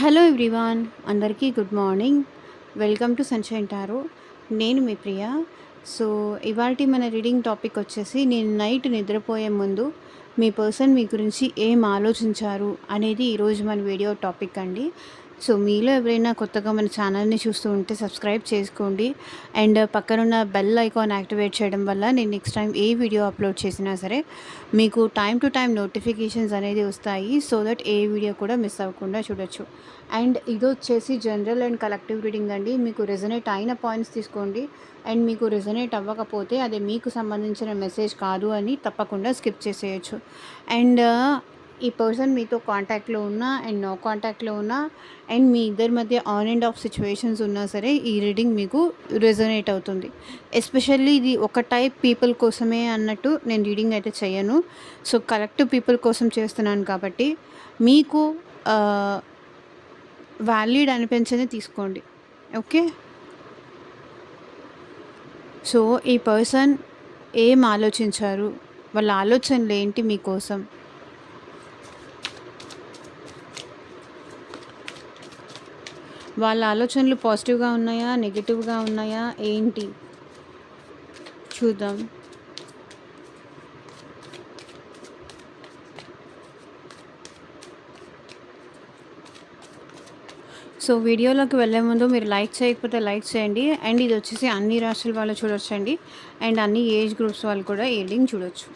Hello everyone, అందరికీ good morning. Welcome to sunshine tarot. నేను మీ ప్రియ. So, ఇవాల్టి మన రీడింగ్ టాపిక్ వచ్చేసి, నేను నైట్ నిద్రపోయే ముందు మీ పర్సన్ మీ గురించి ఏం ఆలోచించారు అనేది ఈరోజు మన వీడియో టాపిక్ అండి. సో, మీలో ఎవరైనా కొత్తగా మన ఛానల్ని చూస్తూ ఉంటే సబ్స్క్రైబ్ చేసుకోండి. అండ్ పక్కనున్న బెల్ ఐకాన్ యాక్టివేట్ చేయడం వల్ల నేను నెక్స్ట్ టైం ఏ వీడియో అప్లోడ్ చేసినా సరే మీకు టైం టు టైం నోటిఫికేషన్స్ అనేది వస్తాయి. సో దట్ ఏ వీడియో కూడా మిస్ అవ్వకుండా చూడొచ్చు. అండ్ ఇది వచ్చేసి జనరల్ అండ్ కలెక్టివ్ రీడింగ్ అండి. మీకు రెజొనేట్ అయిన పాయింట్స్ తీసుకోండి. అండ్ మీకు రెజొనేట్ అవ్వకపోతే అది మీకు సంబంధించిన మెసేజ్ కాదు అని తప్పకుండా స్కిప్ చేసేయచ్చు. అండ్ ఈ పర్సన్ మీతో కాంటాక్ట్లో ఉన్నా అండ్ నో కాంటాక్ట్లో ఉన్నా అండ్ మీ ఇద్దరి మధ్య ఆన్ అండ్ ఆఫ్ సిచ్యువేషన్స్ ఉన్నా సరే ఈ రీడింగ్ మీకు రెజొనేట్ అవుతుంది. ఎస్పెషల్లీ ఇది ఒక టైప్ పీపుల్ కోసమే అన్నట్టు నేను రీడింగ్ అయితే చేయను. సో, కలెక్టివ్ పీపుల్ కోసం చేస్తున్నాను కాబట్టి మీకు వ్యాలిడ్ అనిపించింది తీసుకోండి. ఓకే. సో, ఈ పర్సన్ ఏం ఆలోచించారు, వాళ్ళ ఆలోచనలు ఏంటి మీకోసం, వాళ్ళ ఆలోచనలు పాజిటివ్గా ఉన్నాయా, నెగిటివ్గా ఉన్నాయా, ఏంటి చూద్దాం. సో, వీడియోలోకి వెళ్ళే ముందు మీరు లైక్ చేయకపోతే లైక్ చేయండి. అండ్ ఇది వచ్చేసి అన్ని రాశుల వాళ్ళు చూడొచ్చండి. అండ్ అన్ని ఏజ్ గ్రూప్స్ వాళ్ళు కూడా ఈ రీడింగ్ చూడొచ్చు.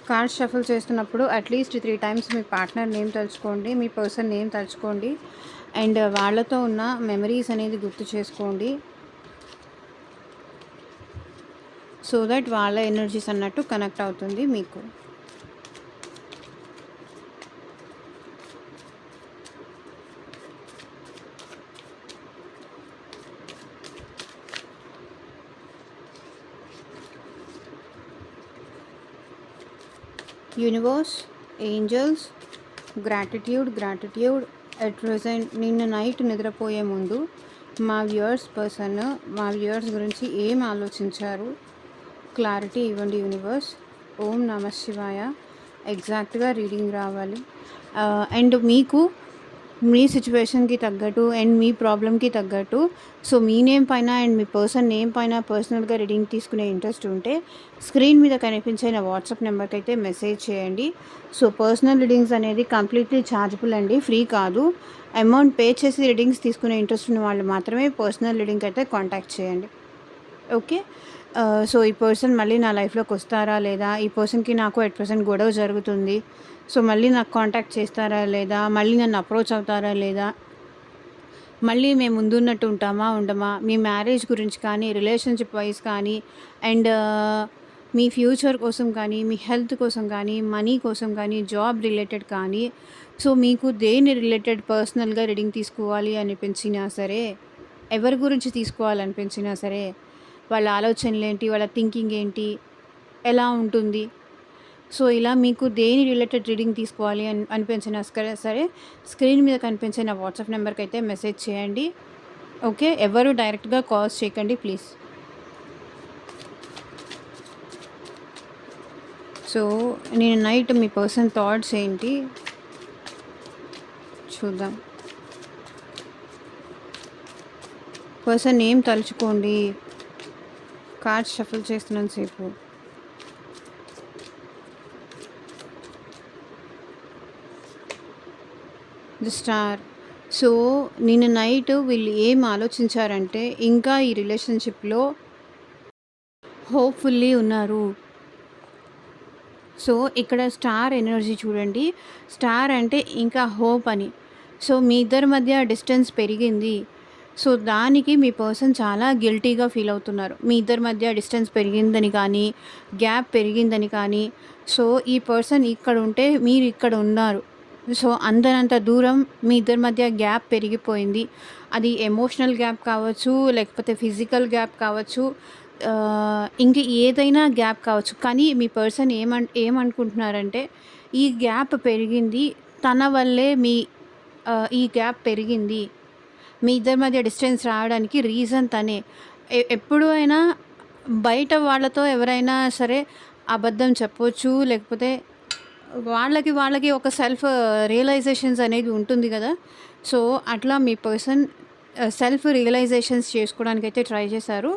కార్డ్స్ షఫుల్ చేస్తున్నప్పుడు అట్లీస్ట్ 3 టైమ్స్ మీ పార్ట్నర్ నేమ్ తలుచుకోండి, మీ పర్సన్ నేమ్ తలుచుకోండి. అండ్ వాళ్ళతో ఉన్న మెమరీస్ అనేది గుర్తు చేసుకోండి. సో దట్ వాళ్ళ ఎనర్జీస్ అన్నట్టు కనెక్ట్ అవుతుంది మీకు. Universe, angels, gratitude at present. నిన్న నైట్ నిద్రపోయే ముందు మా వ్యూయర్స్ గురించి ఏం ఆలోచించారు, క్లారిటీ ఇవ్వండి యూనివర్స్. ఓం నమ శివాయ. ఎగ్జాక్ట్గా రీడింగ్ రావాలి. అండ్ మీకు మీ సిచ్యువేషన్కి తగ్గట్టు అండ్ మీ ప్రాబ్లమ్కి తగ్గట్టు, సో మీ నేమ్ పైన అండ్ మీ పర్సన్ నేమ్ పైన పర్సనల్గా రీడింగ్ తీసుకునే ఇంట్రెస్ట్ ఉంటే స్క్రీన్ మీద కనిపించే నా వాట్సాప్ నెంబర్కి అయితే మెసేజ్ చేయండి. సో పర్సనల్ రీడింగ్స్ అనేది కంప్లీట్లీ ఛార్జబుల్ అండి, ఫ్రీ కాదు. అమౌంట్ పే చేసి రీడింగ్స్ తీసుకునే ఇంట్రెస్ట్ ఉన్న వాళ్ళు మాత్రమే పర్సనల్ రీడింగ్ అయితే కాంటాక్ట్ చేయండి. ఓకే. సో ఈ పర్సన్ మళ్ళీ నా లైఫ్లోకి వస్తారా లేదా, ఈ పర్సన్కి నాకు ఎట్ ప్రెజెంట్ గొడవ జరుగుతుంది, సో మళ్ళీ నాకు కాంటాక్ట్ చేస్తారా లేదా, మళ్ళీ నన్ను అప్రోచ్ అవుతారా లేదా, మళ్ళీ మేము ముందున్నట్టు ఉంటామా ఉండమా, మీ మ్యారేజ్ గురించి కానీ, రిలేషన్షిప్ వైజ్ కానీ, అండ్ మీ ఫ్యూచర్ కోసం కానీ, మీ హెల్త్ కోసం కానీ, మనీ కోసం కానీ, జాబ్ రిలేటెడ్ కానీ, సో మీకు దేని రిలేటెడ్ పర్సనల్గా రీడింగ్ తీసుకోవాలి అనిపించినా సరే, ఎవరి గురించి తీసుకోవాలనిపించినా సరే, వాళ్ళ ఆలోచనలు ఏంటి, వాళ్ళ థింకింగ్ ఏంటి, ఎలా ఉంటుంది, సో ఇలా మీకు దేని రిలేటెడ్ రీడింగ్ తీసుకోవాలి అనిపించినా సరే స్క్రీన్ మీద కనిపించే నా వాట్సాప్ నెంబర్కి అయితే మెసేజ్ చేయండి. ఓకే. ఎవరు డైరెక్ట్గా కాల్స్ చేయకండి ప్లీజ్. సో నేను నైట్ మీ పర్సన్ థాట్స్ ఏంటి చూద్దాం. పర్సన్ నేమ్ తలుచుకోండి. కార్డ్స్ షఫుల్ చేస్తున్నాను సేపు. The star. సో నిన్న నైట్ వీళ్ళు ఏం ఆలోచించారంటే, ఇంకా ఈ రిలేషన్షిప్లో హోప్ఫుల్లీ ఉన్నారు. సో ఇక్కడ స్టార్ ఎనర్జీ చూడండి. స్టార్ అంటే ఇంకా హోప్ అని. సో మీ ఇద్దరి మధ్య డిస్టెన్స్ పెరిగింది. సో దానికి మీ పర్సన్ చాలా గిల్టీగా ఫీల్ అవుతున్నారు. మీ ఇద్దరి మధ్య డిస్టెన్స్ పెరిగిందని కానీ, గ్యాప్ పెరిగిందని కానీ, సో ఈ పర్సన్ ఇక్కడ ఉంటే మీరు ఇక్కడ ఉన్నారు. సో అందనంత దూరం మీ ఇద్దరి మధ్య గ్యాప్ పెరిగిపోయింది. అది ఎమోషనల్ గ్యాప్ కావచ్చు, లేకపోతే ఫిజికల్ గ్యాప్ కావచ్చు, ఇంక ఏదైనా గ్యాప్ కావచ్చు. కానీ మీ పర్సన్ ఏమనుకుంటున్నారంటే, ఈ గ్యాప్ పెరిగింది తన వల్లే, ఈ గ్యాప్ పెరిగింది, మీ ఇద్దరి మధ్య డిస్టెన్స్ రావడానికి రీజన్ తనే. ఎప్పుడు అయినా బయట వాళ్ళతో ఎవరైనా సరే అబద్ధం చెప్పొచ్చు. లేకపోతే వాళ్ళకి ఒక సెల్ఫ్ రియలైజేషన్స్ అనేది ఉంటుంది గదా! సో, అట్లా మీ పర్సన్ సెల్ఫ్ రియలైజేషన్స్ చేసుకోవడానికైతే ట్రై చేశారు.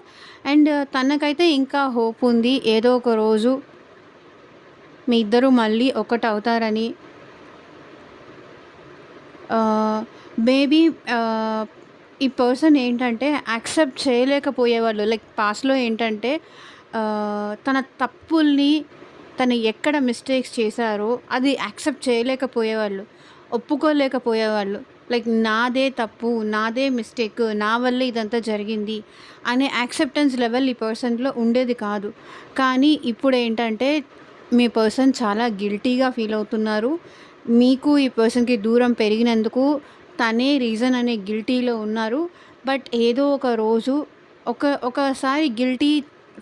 అండ్ తనకైతే ఇంకా హోప్ ఉంది. ఏదో ఒక రోజు మీ ఇద్దరు మళ్ళీ ఒకటవుతారని. మేబీ ఈ పర్సన్ ఏంటంటే యాక్సెప్ట్ చేయలేకపోయేవాళ్ళు. లైక్ పాస్ట్‌లో ఏంటంటే తన తప్పుల్ని తను ఎక్కడ మిస్టేక్స్ చేశారో అది యాక్సెప్ట్ చేయలేకపోయేవాళ్ళు. ఒప్పుకోలేకపోయేవాళ్ళు. లైక్ నాదే తప్పు, నాదే మిస్టేక్, నా వల్లే ఇదంతా జరిగింది అనే యాక్సెప్టెన్స్ లెవెల్ ఈ పర్సన్‌లో ఉండేది కాదు. కానీ ఇప్పుడేంటంటే మీ పర్సన్ చాలా గిల్టీగా ఫీల్ అవుతున్నారు. మీకు ఈ పర్సన్‌కి దూరం పెరిగినందుకు తనే రీజన్ అనే గిల్టీలో ఉన్నారు. బట్ ఏదో ఒక రోజు ఒకసారి గిల్టీ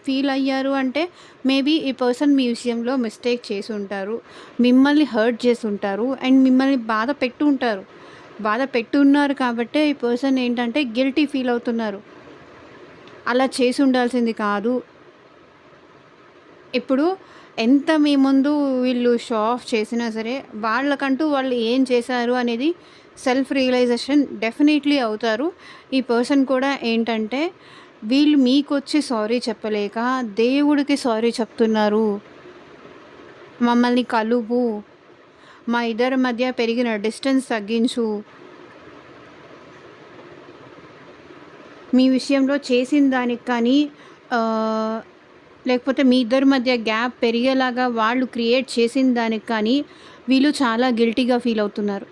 ఫీల్ అయ్యారు అంటే మేబీ ఈ పర్సన్ మీ విషయంలో మిస్టేక్ చేసి ఉంటారు. మిమ్మల్ని హర్ట్ చేసి ఉంటారు. అండ్ మిమ్మల్ని బాధ పెట్టి ఉంటారు. బాధ పెట్టి ఉన్నారు కాబట్టే ఈ పర్సన్ ఏంటంటే గిల్టీ ఫీల్ అవుతున్నారు. అలా చేసి ఉండాల్సింది కాదు. ఇప్పుడు ఎంత మీ ముందు వీళ్ళు షో ఆఫ్ చేసినా సరే, వాళ్ళకంటూ వాళ్ళు ఏం చేశారు అనేది సెల్ఫ్ రియలైజేషన్ డెఫినెట్లీ అవుతారు. ఈ పర్సన్ కూడా ఏంటంటే వీళ్ళు మీకొచ్చి సారీ చెప్పలేక దేవుడికి సారీ చెప్తున్నారు. మమ్మల్ని కలుపు, మా ఇద్దరి మధ్య పెరిగిన డిస్టెన్స్ తగ్గించు, మీ విషయంలో చేసిన దానికి కానీ లేకపోతే మీ ఇద్దరి మధ్య గ్యాప్ పెరిగేలాగా వాళ్ళు క్రియేట్ చేసిన దానికి కానీ వీళ్ళు చాలా గిల్టీగా ఫీల్ అవుతున్నారు.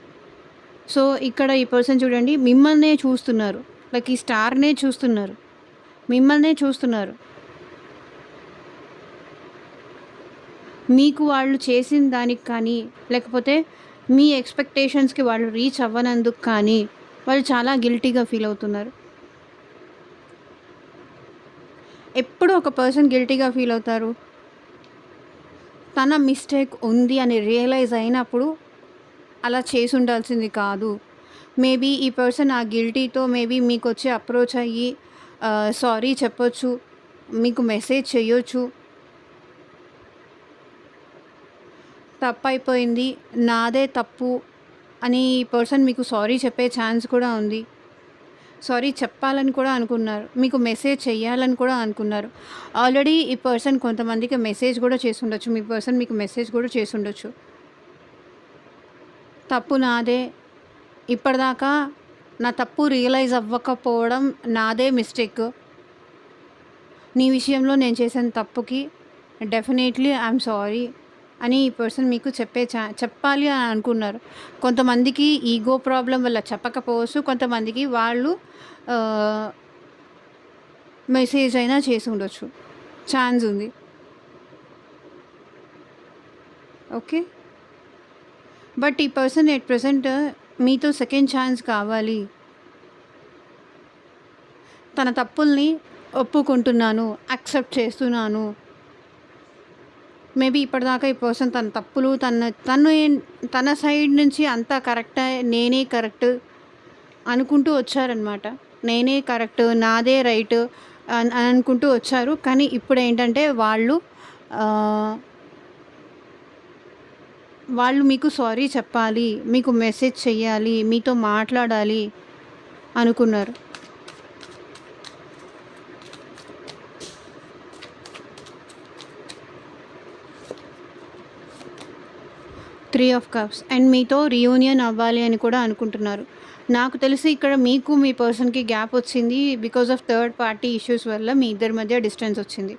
సో, ఇక్కడ ఈ పర్సన్ చూడండి మిమ్మల్నే చూస్తున్నారు. లైక్ ఈ స్టార్‌నే చూస్తున్నారు. మిమ్మల్నే చూస్తున్నారు. మీకు వాళ్ళు చేసిన దానికి కానీ, లేకపోతే మీ ఎక్స్‌పెక్టేషన్స్‌కి వాళ్ళు రీచ్ అవ్వనందుకు కానీ, వాళ్ళు చాలా గిల్టీగా ఫీల్ అవుతున్నారు. ఎప్పుడు ఒక పర్సన్ గిల్టీగా ఫీల్ అవుతారు. తన మిస్టేక్ ఉంది అని రియలైజ్ అయినప్పుడు అలా చేసి ఉండాల్సింది కాదు. మేబీ ఈ పర్సన్ ఆ గిల్టీతో మేబీ మీకొచ్చి అప్రోచ్ అయ్యి సారీ చెప్పొచ్చు. మీకు మెసేజ్ చేయొచ్చు. తప్పైపోయింది, నాదే తప్పు అని ఈ పర్సన్ మీకు సారీ చెప్పే ఛాన్స్ కూడా ఉంది. సారీ చెప్పాలని కూడా అనుకున్నారు. మీకు మెసేజ్ చెయ్యాలని కూడా అనుకున్నారు. ఆల్రెడీ ఈ పర్సన్ కొంతమందికి మెసేజ్ కూడా చేసుండొచ్చు. మీ పర్సన్ మీకు మెసేజ్ కూడా చేసుండొచ్చు. తప్పు నాదే. ఇప్పటిదాకా నా తప్పు రియలైజ్ అవ్వకపోవడం నాదే మిస్టేక్. నీ విషయంలో నేను చేసిన తప్పుకి డెఫినెట్లీ ఐయామ్ సారీ అని ఈ పర్సన్ మీకు చెప్పాలి అని అనుకున్నారు. కొంతమందికి ఈగో ప్రాబ్లమ్ వల్ల చెప్పకపోవచ్చు. కొంతమందికి వాళ్ళు మెసేజ్ అయినా చేసి ఉండొచ్చు. ఛాన్స్ ఉంది. ఓకే. బట్ ఈ పర్సన్ ఎట్ ప్రెజెంట్ మీతో సెకండ్ ఛాన్స్ కావాలి. తన తప్పుల్ని ఒప్పుకుంటున్నాను, యాక్సెప్ట్ చేస్తున్నాను. మేబీ ఇప్పటిదాకా ఈ పర్సన్ తన తప్పులు తన సైడ్ నుంచి అంతా కరెక్టే, నేనే కరెక్ట్ అనుకుంటూ వచ్చారనమాట. నేనే కరెక్ట్, నాదే రైట్ అని అనుకుంటూ వచ్చారు. కానీ ఇప్పుడు ఏంటంటే వాళ్ళు మీకు సారీ చెప్పాలి, మీకు మెసేజ్ చెయ్యాలి, మీతో మాట్లాడాలి అనుకున్నారు. త్రీ ఆఫ్ కప్స్ అండ్ మీతో రీయూనియన్ అవ్వాలి అని కూడా అనుకుంటున్నారు. నాకు తెలిసి ఇక్కడ మీకు మీ పర్సన్‌కి గ్యాప్ వచ్చింది. Because of third party issues వల్ల మీ ఇద్దరి మధ్య డిస్టెన్స్ వచ్చింది.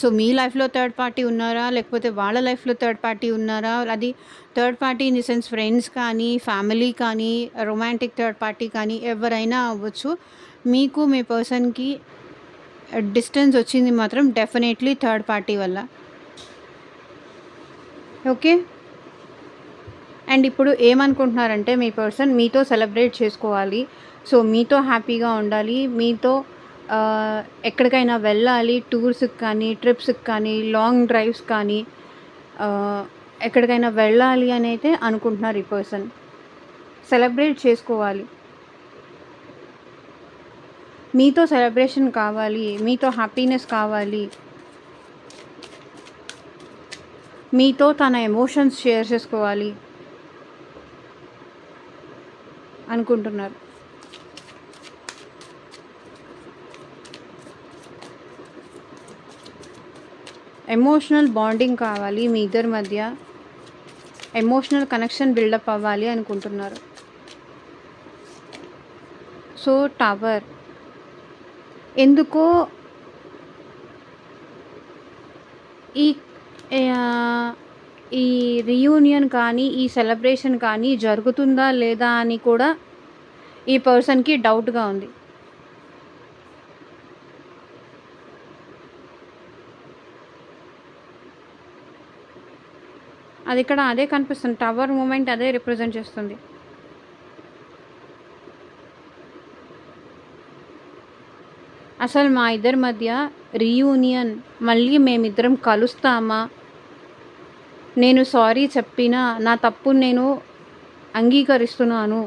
సో, మీ లైఫ్‌లో థర్డ్ పార్టీ ఉన్నారా? లేకపోతే వాళ్ళ లైఫ్‌లో థర్డ్ పార్టీ ఉన్నారా? అది third party in the sense friends కానీ, ఫ్యామిలీ కానీ, రొమాంటిక్ థర్డ్ పార్టీ కానీ ఎవరైనా అవ్వచ్చు. మీకు మీ పర్సన్‌కి డిస్టెన్స్ వచ్చింది మాత్రం డెఫినెట్లీ థర్డ్ పార్టీ వల్ల. ఓకే. అండ్ ఇప్పుడు ఏమనుకుంటున్నారంటే మీ పర్సన్ మీతో సెలబ్రేట్ చేసుకోవాలి. సో, మీతో హ్యాపీగా ఉండాలి. మీతో ఎక్కడికైనా వెళ్ళాలి. టూర్స్‌కి కానీ, ట్రిప్స్‌కి కానీ, లాంగ్ డ్రైవ్స్ కానీ ఎక్కడికైనా వెళ్ళాలి అని అయితే అనుకుంటున్నారు ఈ పర్సన్. సెలబ్రేట్ చేసుకోవాలి. మీతో సెలబ్రేషన్ కావాలి. మీతో హ్యాపీనెస్ కావాలి. మీతో తన ఎమోషన్స్ షేర్ చేసుకోవాలి అనుకుంటున్నారు. ఎమోషనల్ బాండింగ్ కావాలి మీ ఇద్దరి మధ్య, ఎమోషనల్ కనెక్షన్ బిల్డప్ అవ్వాలి అనుకుంటున్నారు. సో టవర్ ఎందుకో ఈ ఈ రీయూనియన్ కానీ ఈ సెలబ్రేషన్ కానీ జరుగుతుందా లేదా అని కూడా ఈ పర్సన్కి డౌట్గా ఉంది. అది ఇక్కడ అదే కనిపిస్తుంది. టవర్ మూమెంట్ అదే రిప్రజెంట్ చేస్తుంది. అసలు మా ఇద్దరి మధ్య రీయూనియన్ మళ్ళీ మేమిద్దరం కలుస్తామా, నేను సారీ చెప్పినా నా తప్పు నేను అంగీకరిస్తున్నాను,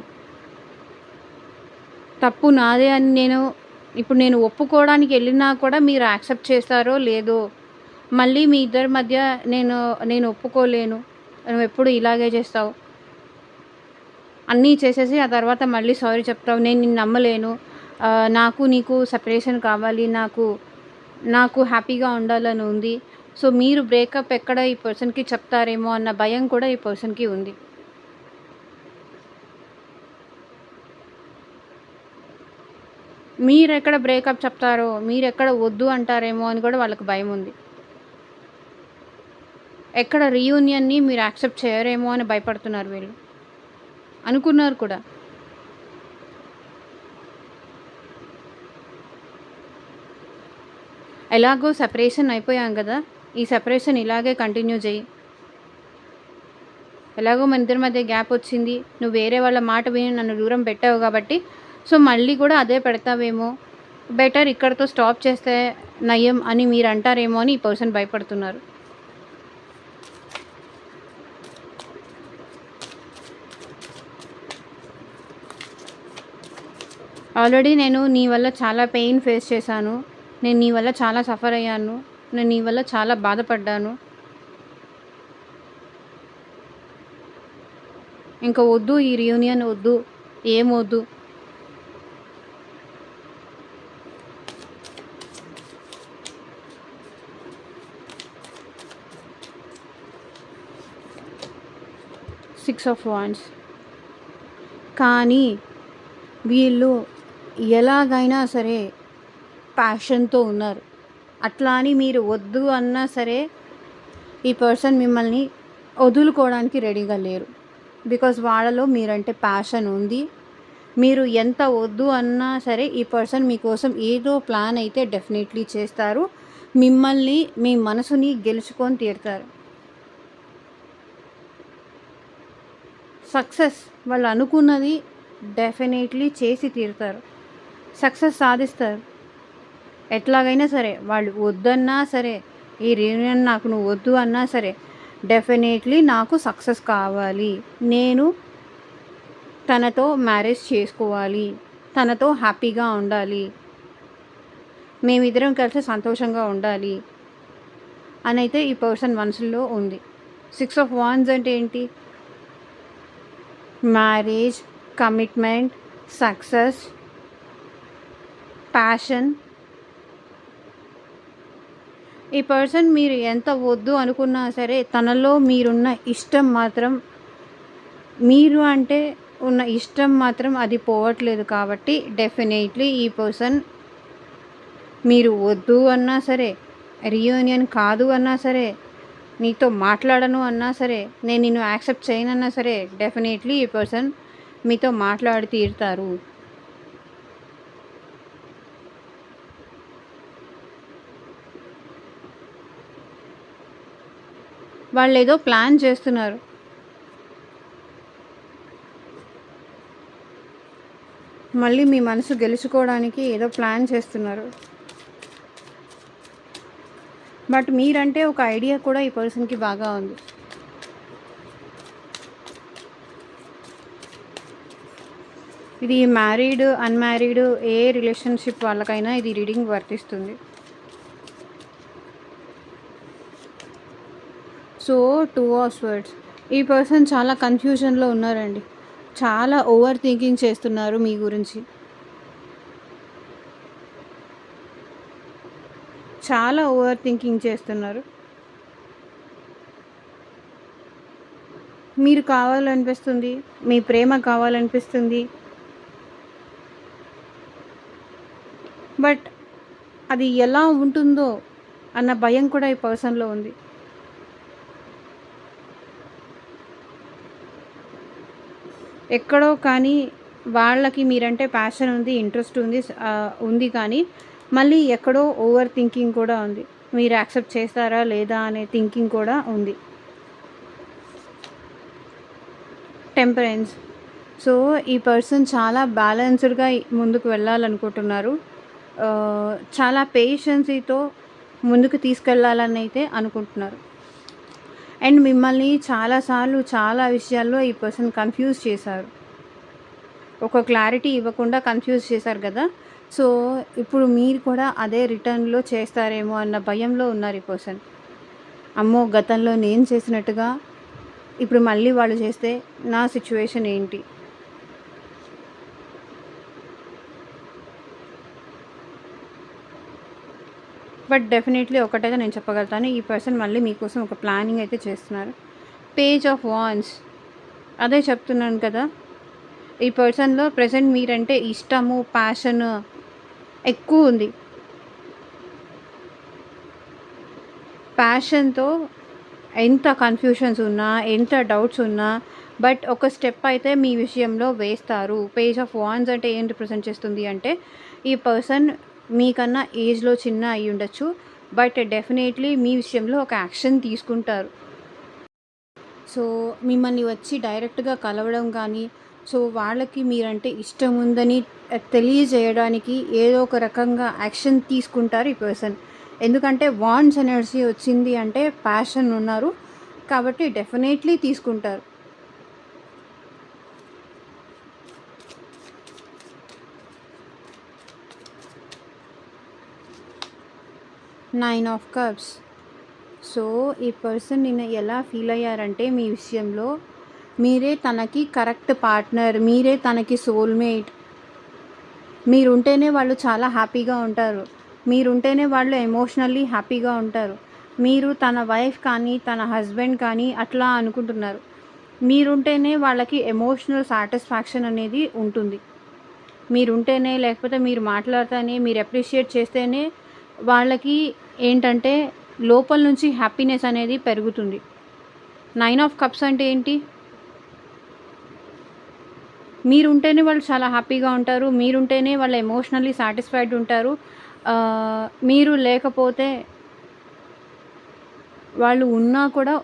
తప్పు నాదే అని నేను ఒప్పుకోవడానికి వెళ్ళినా కూడా మీరు యాక్సెప్ట్ చేస్తారో లేదో, మళ్ళీ మీ ఇద్దరి మధ్య నేను ఒప్పుకోలేను, నువ్వు ఎప్పుడు ఇలాగే చేస్తావు, అన్నీ చేసేసి ఆ తర్వాత మళ్ళీ సారీ చెప్తావు, నేను నిన్ను నమ్మలేను, నాకు నీకు సెపరేషన్ కావాలి, నాకు హ్యాపీగా ఉండాలని ఉంది. సో మీరు బ్రేకప్ ఎక్కడ ఈ పర్సన్కి చెప్తారేమో అన్న భయం కూడా ఈ పర్సన్కి ఉంది. మీరు ఎక్కడ బ్రేకప్ చెప్తారో, మీరు ఎక్కడ వద్దు అంటారేమో అని కూడా వాళ్ళకి భయం ఉంది. ఎక్కడ రీయూనియన్ని మీరు యాక్సెప్ట్ చేయరేమో అని భయపడుతున్నారు వీళ్ళు, అనుకున్నారు కూడా. ఎలాగో సెపరేషన్ అయిపోయాం కదా, ఈ సెపరేషన్ ఇలాగే కంటిన్యూ చేయి, ఎలాగో మన ఇద్దరి మధ్య గ్యాప్ వచ్చింది, నువ్వు వేరే వాళ్ళ మాట విని నన్ను దూరం పెట్టావు కాబట్టి సో మళ్ళీ కూడా అదే పెడతావేమో, బెటర్ ఇక్కడితో స్టాప్ చేస్తే నయం అని మీరు అంటారేమో అని ఈ పర్సన్ భయపడుతున్నారు. ఆల్రెడీ నేను నీ వల్ల చాలా పెయిన్ ఫేస్ చేశాను, నేను నీ వల్ల చాలా సఫర్ అయ్యాను, నేను నీ వల్ల చాలా బాధపడ్డాను, ఇంకా వద్దు ఈ రీయూనియన్ వద్దు, ఏమొద్దు. Six of wands. కానీ వీళ్ళు ఎలాగైనా సరే ప్యాషన్తో ఉన్నారు. అట్లా అని మీరు వద్దు అన్నా సరే ఈ పర్సన్ మిమ్మల్ని వదులుకోవడానికి రెడీగా లేరు. బికాజ్ వాళ్ళలో మీరంటే ప్యాషన్ ఉంది. మీరు ఎంత వద్దు అన్నా సరే ఈ పర్సన్ మీకోసం ఏదో ప్లాన్ అయితే డెఫినెట్లీ చేస్తారు, మిమ్మల్ని మీ మనసుని గెలుచుకొని తీరుతారు. సక్సెస్ వాళ్ళు అనుకున్నది డెఫినెట్లీ చేసి తీరుతారు, సక్సెస్ సాధిస్తారు. ఎట్లాగైనా సరే వాళ్ళు వద్దన్నా సరే, ఈ రీయూనియన్ నాకు నువ్వు వద్దు అన్నా సరే డెఫినెట్లీ నాకు సక్సెస్ కావాలి, నేను తనతో మ్యారేజ్ చేసుకోవాలి, తనతో హ్యాపీగా ఉండాలి, మేమిద్దరం కలిసి సంతోషంగా ఉండాలి అని అయితే ఈ పర్సన్ మనసులో ఉంది. సిక్స్ ఆఫ్ వాండ్స్ అంటే ఏంటి? Marriage, commitment, success, passion. ఈ పర్సన్ మీరు ఎంత వద్దు అనుకున్నా సరే తనలో మీరున్న ఇష్టం మాత్రం, మీరు అంటే ఉన్న ఇష్టం మాత్రం అది పోవట్లేదు. కాబట్టి డెఫినెట్లీ ఈ పర్సన్ మీరు వద్దు అన్నా సరే, రీయూనియన్ కాదు అన్నా సరే, నీతో మాట్లాడను అన్నా సరే, నేను నిన్ను యాక్సెప్ట్ చేయనన్నా సరే డెఫినెట్లీ ఈ పర్సన్ మీతో మాట్లాడి తీరుతారు. వాళ్ళు ఏదో ప్లాన్ చేస్తున్నారు. మళ్ళీ మీ మనసు గెలుచుకోవడానికి ఏదో ప్లాన్ చేస్తున్నారు. బట్ మీరంటే ఒక ఐడియా కూడా ఈ పర్సన్కి బాగా ఉంది. ఇది మ్యారీడ్, అన్మ్యారీడ్ ఏ రిలేషన్షిప్ వాళ్ళకైనా ఇది రీడింగ్ వర్తిస్తుంది. So 2 of swords. ఈ పర్సన్ చాలా కన్‌ఫ్యూజన్‌లో ఉన్నారండి. చాలా ఓవర్ థింకింగ్ చేస్తున్నారు మీ గురించి. చాలా ఓవర్ థింకింగ్ చేస్తున్నారు. మీరు కావాలనిపిస్తుంది. మీ ప్రేమ కావాలనిపిస్తుంది. బట్ అది ఎలా ఉంటుందో అన్న భయం కూడా ఈ పర్సన్‌లో ఉంది. ఎక్కడో కానీ వాళ్ళకి మీరంటే ప్యాషన్ ఉంది, ఇంట్రెస్ట్ ఉంది, ఉంది కానీ మళ్ళీ ఎక్కడో ఓవర్ థింకింగ్ కూడా ఉంది. మీరు యాక్సెప్ట్ చేస్తారా లేదా అనే థింకింగ్ కూడా ఉంది. టెంపరెన్స్. సో ఈ పర్సన్ చాలా బ్యాలెన్స్డ్‌గా ముందుకు వెళ్ళాలనుకుంటున్నారు. చాలా పేషెన్సీతో ముందుకు తీసుకెళ్ళాలని అయితే అనుకుంటున్నారు. అండ్ మిమ్మల్ని చాలాసార్లు చాలా విషయాల్లో ఈ పర్సన్ కన్‌ఫ్యూజ్ చేశారు. ఒక క్లారిటీ ఇవ్వకుండా కన్‌ఫ్యూజ్ చేశారు కదా! సో ఇప్పుడు మీరు కూడా అదే రిటర్న్‌లో చేస్తారేమో అన్న భయంలో ఉన్నారు ఈ పర్సన్. అమ్మో! గతంలో నేను చేసినట్టుగా ఇప్పుడు మళ్ళీ వాళ్ళు చేస్తే నా సిట్యుయేషన్ ఏంటి? బట్ డెఫినెట్లీ ఒకటైతే నేను చెప్పగలుగుతాను. ఈ పర్సన్ మళ్ళీ మీకోసం ఒక ప్లానింగ్ అయితే చేస్తున్నారు. Page of wands. అదే చెప్తున్నాను కదా! ఈ పర్సన్‌లో ప్రెజెంట్ మీరంటే ఇష్టము, ప్యాషన్ ఎక్కువుంది. ప్యాషన్‌తో ఎంత కన్‌ఫ్యూషన్స్ ఉన్నా, ఎంత డౌట్స్ ఉన్నా బట్ ఒక స్టెప్ అయితే మీ విషయంలో వేస్తారు. పేజ్ ఆఫ్ వాండ్స్ అంటే ఏం రిప్రజెంట్ చేస్తుంది అంటే ఈ పర్సన్ మీకన్నా ఏజ్‌లో చిన్న అయ్యుండొచ్చు. బట్ డెఫినెట్లీ మీ విషయంలో ఒక యాక్షన్ తీసుకుంటారు. సో మిమ్మల్ని వచ్చి డైరెక్ట్‌గా కలవడం కానీ, సో వాళ్ళకి మీరంటే ఇష్టం ఉందని తెలియజేయడానికి ఏదో ఒక రకంగా యాక్షన్ తీసుకుంటారు ఈ పర్సన్. ఎందుకంటే వాండ్స్ ఎనర్జీ వచ్చింది అంటే ప్యాషన్ ఉన్నారు. కాబట్టి డెఫినెట్లీ తీసుకుంటారు. Nine of cups. సో ఈ పర్సన్ నిన్న ఎలా ఫీల్ అయ్యారంటే మీ విషయంలో మీరే తనకి కరెక్ట్ పార్ట్నర్, మీరే తనకి సోల్మేట్. మీరుంటేనే వాళ్ళు చాలా హ్యాపీగా ఉంటారు. మీరుంటేనే వాళ్ళు ఎమోషనల్లీ హ్యాపీగా ఉంటారు. మీరు తన వైఫ్ కానీ తన హస్బెండ్ కానీ అట్లా అనుకుంటున్నారు. మీరుంటేనే వాళ్ళకి ఎమోషనల్ సాటిస్ఫాక్షన్ అనేది ఉంటుంది. మీరుంటేనే లేకపోతే మీరు మాట్లాడితేనే మీరు అప్రిషియేట్ చేస్తేనే వాళ్ళకి ఏంటంటే లోపల నుంచి హ్యాపీనెస్ అనేది పెరుగుతుంది. 9 ఆఫ్ కప్స్ అంటే ఏంటి? మీరుంటేనే వాళ్ళు చాలా హ్యాపీగా ఉంటారు. మీరుంటేనే వాళ్ళు ఎమోషనల్లీ సాటిస్ఫైడ్ ఉంటారు. మీరు లేకపోతే వాళ్ళు ఉన్నా కూడా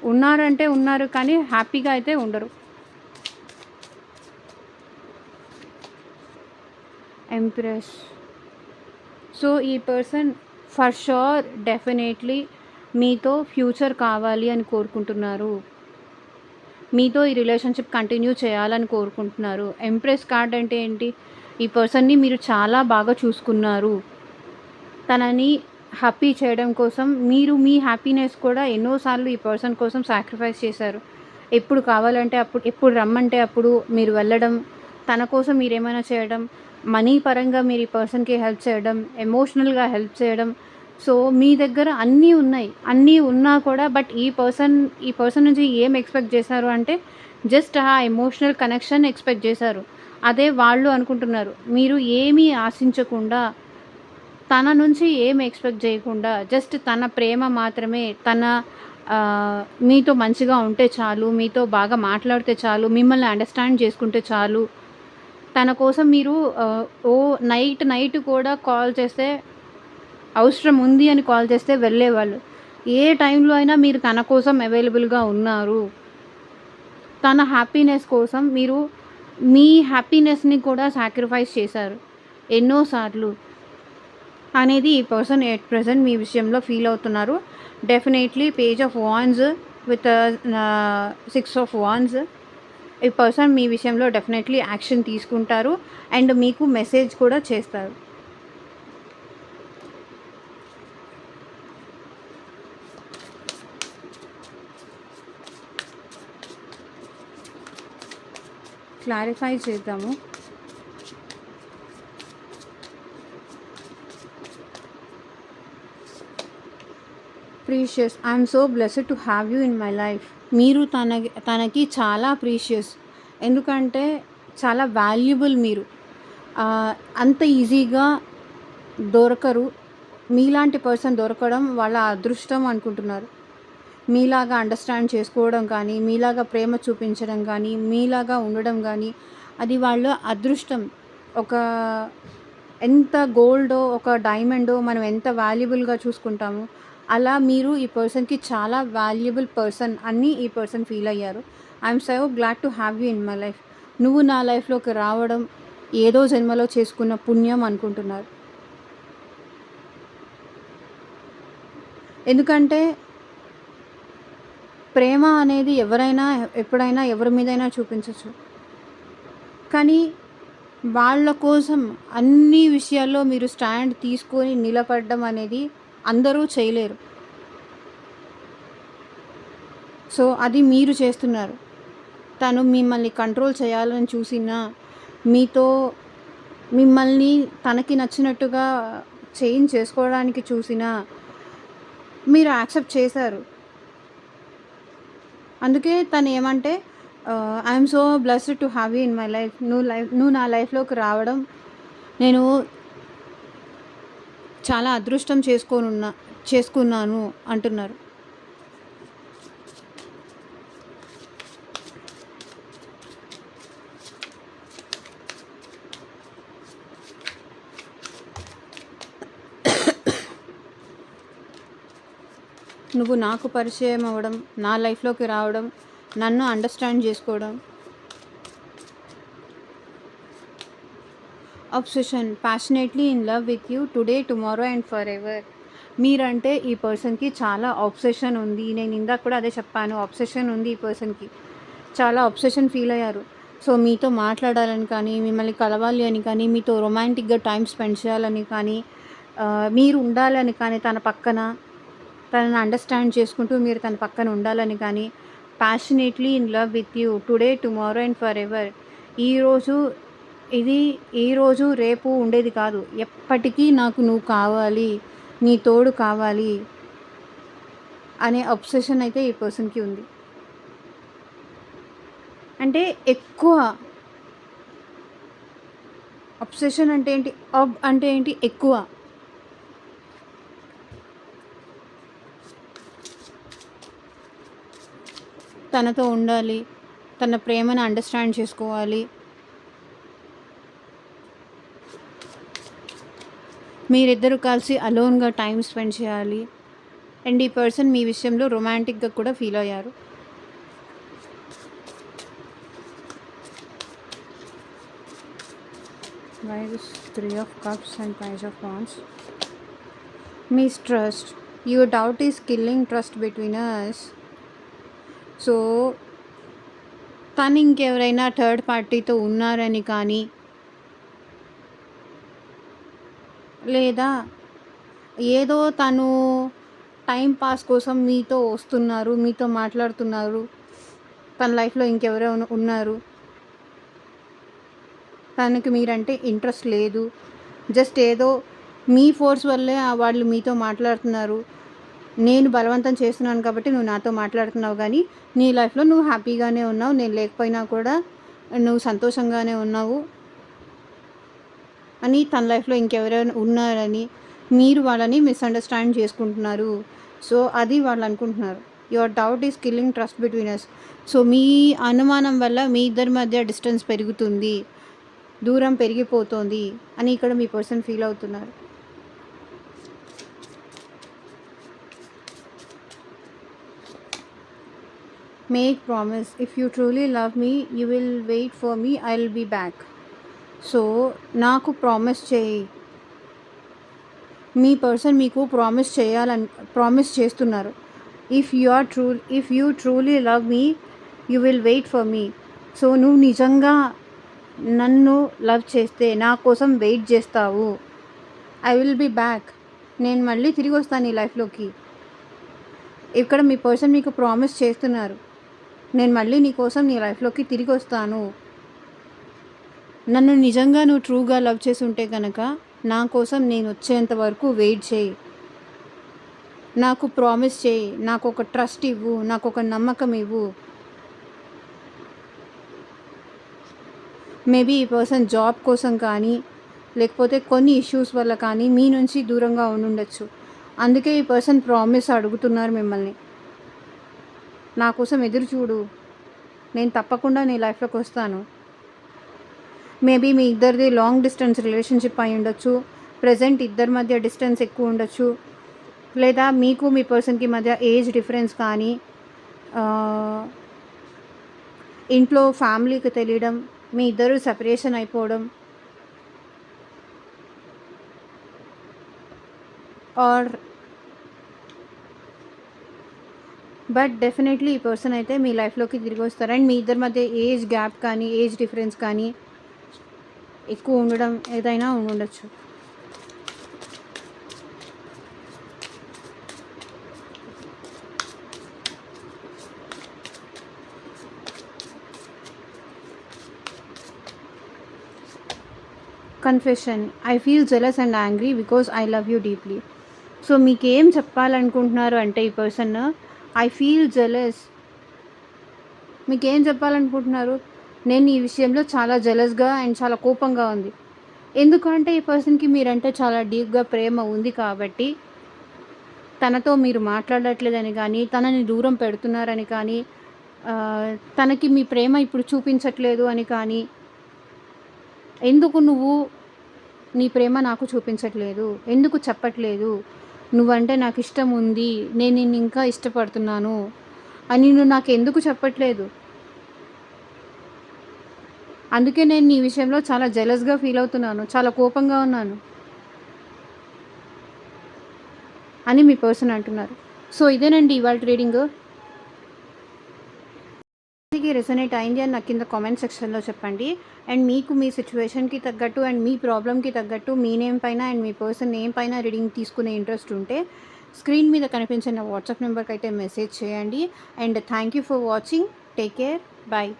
ఉన్నారంటే ఉన్నారు కానీ హ్యాపీగా అయితే ఉండరు. ఎంప్రెస్. సో ఈ పర్సన్ ఫర్ ష్యూర్ డెఫినెట్లీ మీతో ఫ్యూచర్ కావాలి అని కోరుకుంటున్నారు. మీతో ఈ రిలేషన్షిప్ కంటిన్యూ చేయాలని కోరుకుంటున్నారు. ఎంప్రెస్ కార్డ్ అంటే ఏంటి? ఈ పర్సన్ని మీరు చాలా బాగా చూసుకున్నారు. తనని హ్యాపీ చేయడం కోసం మీరు మీ హ్యాపీనెస్ కూడా ఎన్నోసార్లు ఈ పర్సన్ కోసం సాక్రిఫైస్ చేశారు. ఎప్పుడు కావాలంటే అప్పుడు, ఎప్పుడు రమ్మంటే అప్పుడు మీరు వెళ్ళడం, తన కోసం మీరేమైనా చేయడం, మనీ పరంగా మీరు ఈ పర్సన్కి హెల్ప్ చేయడం, ఎమోషనల్గా హెల్ప్ చేయడం. సో మీ దగ్గర అన్నీ ఉన్నాయి. అన్నీ ఉన్నా కూడా బట్ ఈ పర్సన్ నుంచి ఏం ఎక్స్పెక్ట్ చేశారు అంటే జస్ట్ ఆ ఎమోషనల్ కనెక్షన్ ఎక్స్పెక్ట్ చేశారు. అదే వాళ్ళు అనుకుంటున్నారు మీరు ఏమీ ఆశించకుండా, తన నుంచి ఏం ఎక్స్పెక్ట్ చేయకుండా జస్ట్ తన ప్రేమ మాత్రమే, తన మీతో మంచిగా ఉంటే చాలు, మీతో బాగా మాట్లాడితే చాలు, మిమ్మల్ని అండర్స్టాండ్ చేసుకుంటే చాలు. తన కోసం మీరు నైట్ కూడా కాల్ చేస్తే, అవసరం ఉంది అని కాల్ చేస్తే వెళ్ళేవాళ్ళు. ఏ టైంలో అయినా మీరు తన కోసం అవైలబుల్గా ఉన్నారు. తన హ్యాపీనెస్ కోసం మీరు మీ హ్యాపీనెస్ని కూడా సాక్రిఫైస్ చేశారు ఎన్నోసార్లు అనేది ఈ పర్సన్ ఎట్ ప్రెజెంట్ మీ విషయంలో ఫీల్ అవుతున్నారు. Definitely page of wands with 6 of wands. ఈ పర్సన్ మీ విషయంలో డెఫినెట్లీ యాక్షన్ తీసుకుంటారు అండ్ మీకు మెసేజ్ కూడా చేస్తారు. క్లారిఫై చేద్దాము. Precious, I'm so blessed to have you in my life. మీరు తనకి చాలా ప్రీషియస్. ఎందుకంటే చాలా వాల్యుబుల్ మీరు. అంత ఈజీగా దొరకరు. మీలాంటి పర్సన్ దొరకడం వాళ్ళ అదృష్టం అనుకుంటున్నారు. మీలాగా అండర్స్టాండ్ చేసుకోవడం కానీ, మీలాగా ప్రేమ చూపించడం కానీ, మీలాగా ఉండడం కానీ అది వాళ్ళ అదృష్టం. ఒక ఎంత గోల్డో, ఒక డైమండో మనం ఎంత వాల్యుబుల్గా చూసుకుంటామో అలా మీరు ఈ పర్సన్కి చాలా వాల్యుబుల్ పర్సన్ అని ఈ పర్సన్ ఫీల్ అయ్యారు. I'm so glad to have you in my life. నువ్వు నా లైఫ్లోకి రావడం ఏదో జన్మలో చేసుకున్న పుణ్యం అనుకుంటున్నారు. ఎందుకంటే ప్రేమ అనేది ఎవరైనా ఎప్పుడైనా ఎవరి మీదైనా చూపించవచ్చు. కానీ వాళ్ళ కోసం అన్ని విషయాల్లో మీరు స్టాండ్ తీసుకొని నిలబడడం అనేది అందరూ చేయలేరు. సో అది మీరు చేస్తున్నారు. తను మిమ్మల్ని కంట్రోల్ చేయాలని చూసినా, మిమ్మల్ని తనకి నచ్చినట్టుగా చేంజ్ చేసుకోవడానికి చూసినా మీరు యాక్సెప్ట్ చేశారు. అందుకే తను ఏమంటే I'm so blessed to have you in my life. నువ్వు నా లైఫ్లోకి రావడం నేను చాలా అదృష్టం చేసుకున్నాను అంటున్నారు. నువ్వు నాకు పరిచయం అవ్వడం, నా లైఫ్లోకి రావడం, నన్ను అండర్స్టాండ్ చేసుకోవడం. Obsession, passionately in love with you today, tomorrow and for ever. మీరంటే ఈ పర్సన్కి చాలా ఆబ్సెషన్ ఉంది. నేను ఇందాక కూడా అదే చెప్పాను, ఆబ్సెషన్ ఉంది ఈ పర్సన్కి. చాలా ఆబ్సెషన్ ఫీల్ అయ్యారు. సో మీతో మాట్లాడాలని కానీ, మిమ్మల్ని కలవాలి అని కానీ, మీతో రొమాంటిక్గా టైం స్పెండ్ చేయాలని కానీ, మీరు ఉండాలని కానీ, తన పక్కన తనని అండర్స్టాండ్ చేసుకుంటూ మీరు తన పక్కన ఉండాలని కానీ, passionately in love with you today, tomorrow and for ever. ఈరోజు రేపు ఉండేది కాదు, ఎప్పటికీ నాకు నువ్వు కావాలి, నీ తోడు కావాలి అనే అబ్సెషన్ అయితే ఈ పర్సన్కి ఉంది. అంటే ఎక్కువ అబ్సెషన్ అంటే ఏంటి, అంటే ఏంటి, ఎక్కువ. తనతో ఉండాలి, తన ప్రేమను అండర్స్టాండ్ చేసుకోవాలి, మీరిద్దరూ కలిసి అలోన్గా టైం స్పెండ్ చేయాలి. అండ్ ఈ పర్సన్ మీ విషయంలో రొమాంటిక్గా కూడా ఫీల్ అయ్యారు. Why this 3 of Cups and 5 of Wands? Mistrust. Your doubt is killing trust between us. So తను ఇంకెవరైనా థర్డ్ పార్టీతో ఉన్నారని కానీ, లేదా ఏదో తను టైం పాస్ కోసం మీతో వస్తున్నారు, మీతో మాట్లాడుతున్నారు, తన లైఫ్లో ఇంకెవరైనా ఉన్నారు, తనకి మీరంటే ఇంట్రెస్ట్ లేదు, జస్ట్ ఏదో మీ ఫోర్స్ వల్లే వాళ్ళు మీతో మాట్లాడుతున్నారు, నేను బలవంతం చేస్తున్నాను కాబట్టి నువ్వు నాతో మాట్లాడుతున్నావు, కానీ నీ లైఫ్లో నువ్వు హ్యాపీగానే ఉన్నావు, నేను లేకపోయినా కూడా నువ్వు సంతోషంగానే ఉన్నావు అని, తన లైఫ్లో ఇంకెవరైనా ఉన్నారని మీరు వాళ్ళని మిస్అండర్స్టాండ్ చేసుకుంటున్నారు. సో అది వాళ్ళు అనుకుంటున్నారు. Your doubt is killing trust between us. So మీ అనుమానం వల్ల మీ ఇద్దరి మధ్య డిస్టెన్స్ పెరుగుతుంది, దూరం పెరిగిపోతుంది అని ఇక్కడ మీ పర్సన్ ఫీల్ అవుతున్నారు. Make promise. If you truly love me you will wait for me, I will be back. So నాకు ప్రామిస్ చేయి. మీ పర్సన్ మీకు ప్రామిస్ చేస్తున్నారు. If you truly love me you will wait for me. So నువ్వు నిజంగా నన్ను love చేస్తే నా కోసం వెయిట్ చేస్తావు. I will be back. నేను మళ్ళీ తిరిగి వస్తాను నీ లైఫ్లోకి. ఇక్కడ మీ పర్సన్ మీకు ప్రామిస్ చేస్తున్నారు, నేను మళ్ళీ నీ కోసం నీ లైఫ్లోకి తిరిగి వస్తాను నన్ను నిజంగా నువ్వు ట్రూగా లవ్ చేసి ఉంటే కనుక నా కోసం నేను వచ్చేంత వరకు వెయిట్ చేయి, నాకు ప్రామిస్ చేయి, నాకు ఒక ట్రస్ట్ ఇవ్వు, నాకు ఒక నమ్మకం ఇవ్వు. మేబీ ఈ పర్సన్ జాబ్ కోసం కానీ లేకపోతే కొన్ని ఇష్యూస్ వల్ల కానీ మీ నుంచి దూరంగా ఉండుండొచ్చు. అందుకే ఈ పర్సన్ ప్రామిస్ అడుగుతున్నారు మిమ్మల్ని. నా కోసం ఎదురు చూడు, నేను తప్పకుండా నీ లైఫ్లోకి వస్తాను. మేబీ మీ ఇద్దరిది లాంగ్ డిస్టెన్స్ రిలేషన్షిప్ అయి ఉండొచ్చు. ప్రజెంట్ ఇద్దరి మధ్య డిస్టెన్స్ ఎక్కువ ఉండొచ్చు. లేదా మీకు మీ పర్సన్కి మధ్య ఏజ్ డిఫరెన్స్ కానీ, ఇంట్లో ఫ్యామిలీకి తెలియడం, మీ ఇద్దరు సెపరేషన్ అయిపోవడం, ఆర్ బట్ డెఫినెట్లీ ఈ పర్సన్ అయితే మీ లైఫ్లోకి తిరిగి వస్తారు. అండ్ మీ ఇద్దరి మధ్య ఏజ్ గ్యాప్ కానీ ఏజ్ డిఫరెన్స్ కానీ ఎక్కువ ఉండడం ఏదైనా ఉండొచ్చు. Confession, I feel jealous and angry because I love you deeply. So మీకేం చెప్పాలనుకుంటున్నారు అంటే ఈ పర్సన్ ఐ ఫీల్ జెలస్, మీకేం చెప్పాలనుకుంటున్నారు? నేను ఈ విషయంలో చాలా జెలస్గా అండ్ చాలా కోపంగా ఉంది. ఎందుకంటే ఈ పర్సన్కి మీరంటే చాలా డీప్గా ప్రేమ ఉంది కాబట్టి తనతో మీరు మాట్లాడట్లేదని కానీ, తనని దూరం పెడుతున్నారని కానీ, తనకి మీ ప్రేమ ఇప్పుడు చూపించట్లేదు అని కానీ, ఎందుకు నువ్వు నీ ప్రేమ నాకు చూపించట్లేదు, ఎందుకు చెప్పట్లేదు, నువ్వంటే నాకు ఇష్టం ఉంది, నేను నిన్ను ఇంకా ఇష్టపడుతున్నాను అని నువ్వు నాకు ఎందుకు చెప్పట్లేదు, అందుకే నేను నీ విషయంలో చాలా జెలస్గా ఫీల్ అవుతున్నాను, చాలా కోపంగా ఉన్నాను అని మీ పర్సన్ అంటున్నారు. సో ఇదేనండి ఇవాళ రీడింగ్. ఇది రెసొనేట్ అయింది అని నాకు కింద కామెంట్ సెక్షన్లో చెప్పండి. అండ్ మీకు మీ సిచ్యువేషన్కి తగ్గట్టు అండ్ మీ ప్రాబ్లమ్కి తగ్గట్టు మీ నేమ్ పైన అండ్ మీ పర్సన్ నేమ్ పైన రీడింగ్ తీసుకునే ఇంట్రెస్ట్ ఉంటే స్క్రీన్ మీద కనిపించిన వాట్సాప్ నెంబర్కి అయితే మెసేజ్ చేయండి. And thank you for watching. Take care. Bye.